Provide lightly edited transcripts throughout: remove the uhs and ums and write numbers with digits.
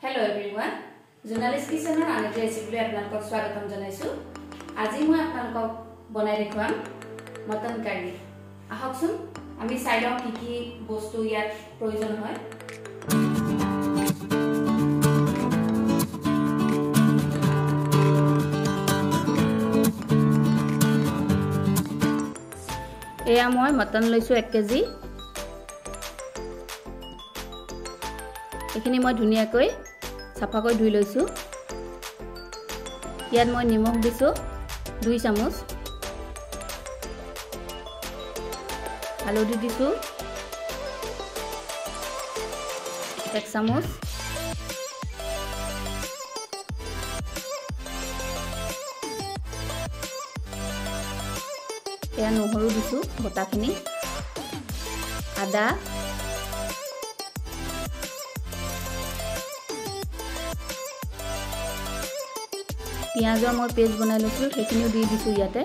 Hello everyone. Journalist Kisaner Anita Resipli apnalok swagatam janaisu. Aji moi apnalok bonai dekhwam mutton curry. Ahoksun ami saidam kiki bostu yat proyojon hoy. Eya moi mutton loisu 1 kg. এখিনি মই ধুনিয়াকৈ সাফাকৈ ধুই লৈছো ইয়াত মই নিমখ দিছো 2 চামুচ হালধি দিছো 1 চামুচ এয়া নহৰু দিছো বটাখিনি আদা পিয়াজৰ মই পেষ্ট বনাই লৈছো সেইখিনিও দি দিছো ইয়াতে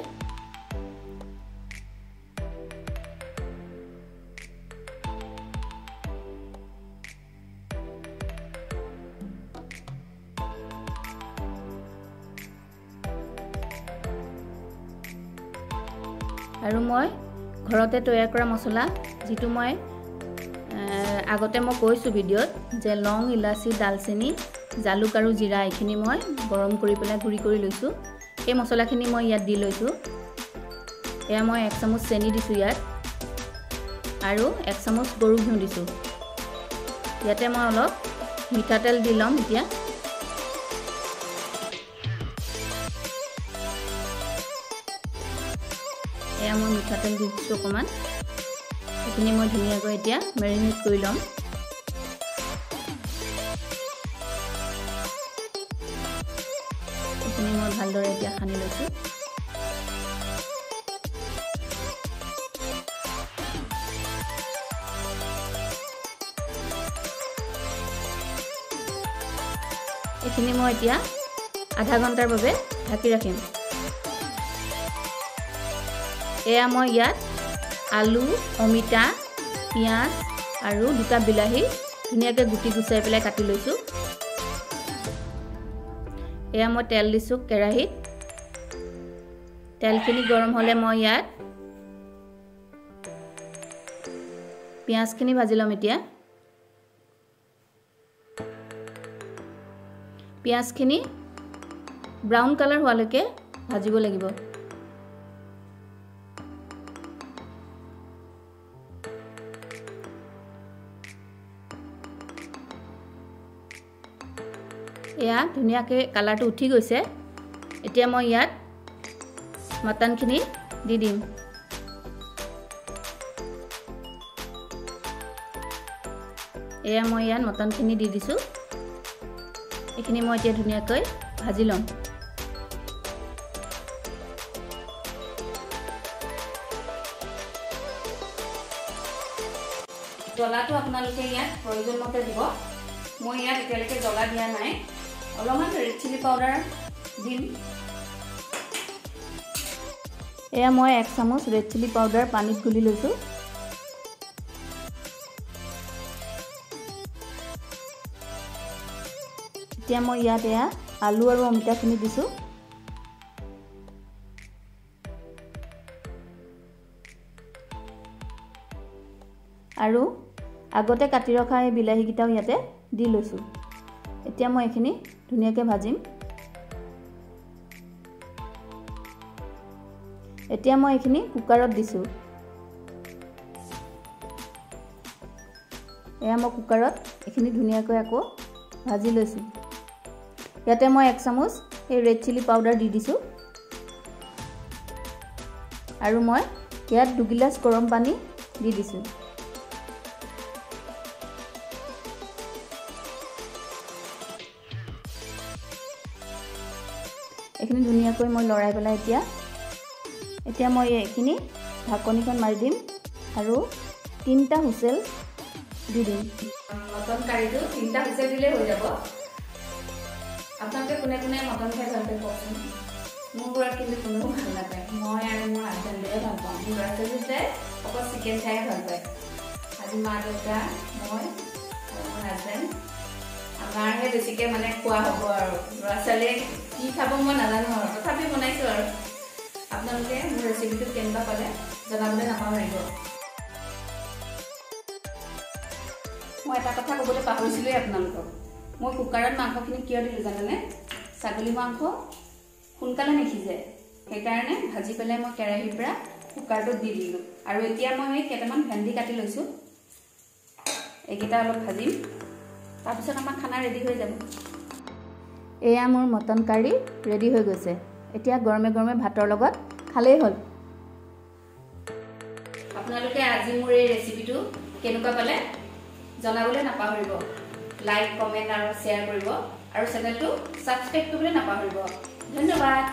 আৰু মই ঘৰতে তৈয়াৰ কৰা মছলা যেটো মই আগতে মই কৈছো ভিডিঅত যে লং ইলাচি দালচেনি জালুক আৰু জিৰা এখিনি মই গৰম কৰি পেলাই গুৰি কৰি লৈছো এই মছলাখিনি মই ইয়াত দি লৈছো এয়া মই 1 চামুচ চেনি দিছো ইয়াত আৰু 1 চামুচ গৰু ঘিউ দিছো ইয়াতে মই অলপ মিঠাতেল দি লম এতিয়া এয়া মই মিঠাতেল দিছো অকমান এখিনি মই ধুনিয়াকৈ এতিয়া মেৰিনেট কৰি লম এখিনি মই ভালদৰে এতিয়া খানি লৈছো এখিনি মই এতিয়া আধা ঘণ্টাৰ বাবে ঢাকি ৰাখিম এয়া মই ইয়াত আলু অমিতা পিয়াজ আৰু দুটা বিলাহী ধুনিয়াকৈ গুটি গুচাই পেলাই কাটি লৈছো এয়া মই তেল দিছো কেৰাহীত তেলখিনি গৰম হলে মই ইয়াত পিয়াজখিনি ভাজি লম এতিয়া পিয়াজখিনি ব্ৰাউন কালাৰ হোৱালৈকে ভাজিব লাগিব এয়া ধুনিয়াকৈ কালাৰটো উঠি গৈছে এতিয়া মই ইয়াত মটনখিনি দি দিম এয়া মই ইয়াত মটনখিনি দি দিছো এখিনি মই এতিয়া ধুনিয়াকৈ ভাজি লম জ্বলাটো আপোনালোকে ইয়াত প্ৰয়োজন মতে দিব মই ইয়াত এতিয়ালৈকে জ্বলা দিয়া নাই অলপমান ৰেড চিলি পাউডাৰ দিম এয়া মই 1 চামুচ ৰেড চিলি পাউডাৰ পানীত গুলি লৈছো এতিয়া মই ইয়াত এয়া আলু আৰু অমিতাখিনি দিছো আৰু আগতে কাটি ৰখা এই বিলাহী কিটাও ইয়াতে দি লৈছো এতিয়া মই এখিনি ধুনিয়াকৈ ভাজিম এতিয়া মই এখিনি কুকাৰত দিছো এয়া মই কুকাৰত এখিনি ধুনিয়াকৈ আকৌ ভাজি লৈছো ইয়াতে মই 1 চামুচ এই ৰেড চিলি পাউডাৰ দি দিছো আৰু মই ইয়াত 2 গিলাচ গৰম পানী দি দিছো এখিনি ধুনিয়াকৈ মই লৰাই পেলাই এতিয়া মই এখিনি ঢাকনিখন মাৰি দিম আৰু 3টা হুইসেল দি দিম মটন কাৰীটো 3টা হুইসেল দিলে হৈ যাব আপোনালোকে কোনে কোনে মটন খাই ভাল পায় কওকচোন মোৰ ঘৰত কিন্তু কোনো ভাল নাপায় মই আৰু মোৰ হাজবেণ্ডে ভাল পাওঁ মোৰ ল'ৰা-ছোৱালীয়ে অকল চিকেন খাই ভাল পায় আজি মা দেউতা মই আৰু মোৰ হাজবেণ্ড আমাৰহে বেছিকৈ মানে খোৱা হ'ব আৰু ল'ৰা ছোৱালীয়ে কি খাব মই নাজানো আৰু তথাপি বনাইছোঁ আৰু আপোনালোকে মোৰ ৰেচিপিটো কেনেকুৱা পালে জনাবলৈ নাপাহৰিব। মই এটা কথা ক'বলৈ পাহৰিছিলোঁৱেই আপোনালোকক। মই কুকাৰত মাংসখিনি কিয় দিলোঁ জানেনে? ছাগলী মাংস সোনকালে নিসিজে, সেইকাৰণে ভাজি পেলাই মই কেৰাহীৰ পৰা কুকাৰটোত দি দিলোঁ। আৰু এতিয়া মই কেইটামান ভেন্দি কাটি লৈছোঁ, এইকেইটা অলপ ভাজিম, তাৰপিছত আমাৰ খানা ৰেডি হৈ যাব। এয়া মোৰ মটন কাৰী ৰেডি হৈ গৈছে। এতিয়া গৰমে গৰমে ভাতৰ লগত খালেই হ'ল। আপোনালোকে আজি মোৰ এই ৰেচিপিটো কেনেকুৱা পালে জনাবলৈ নাপাহৰিব। লাইক, কমেণ্ট আৰু শ্বেয়াৰ কৰিব আৰু চেনেলটো ছাবস্ক্ৰাইব কৰিবলৈ নাপাহৰিব। ধন্যবাদ।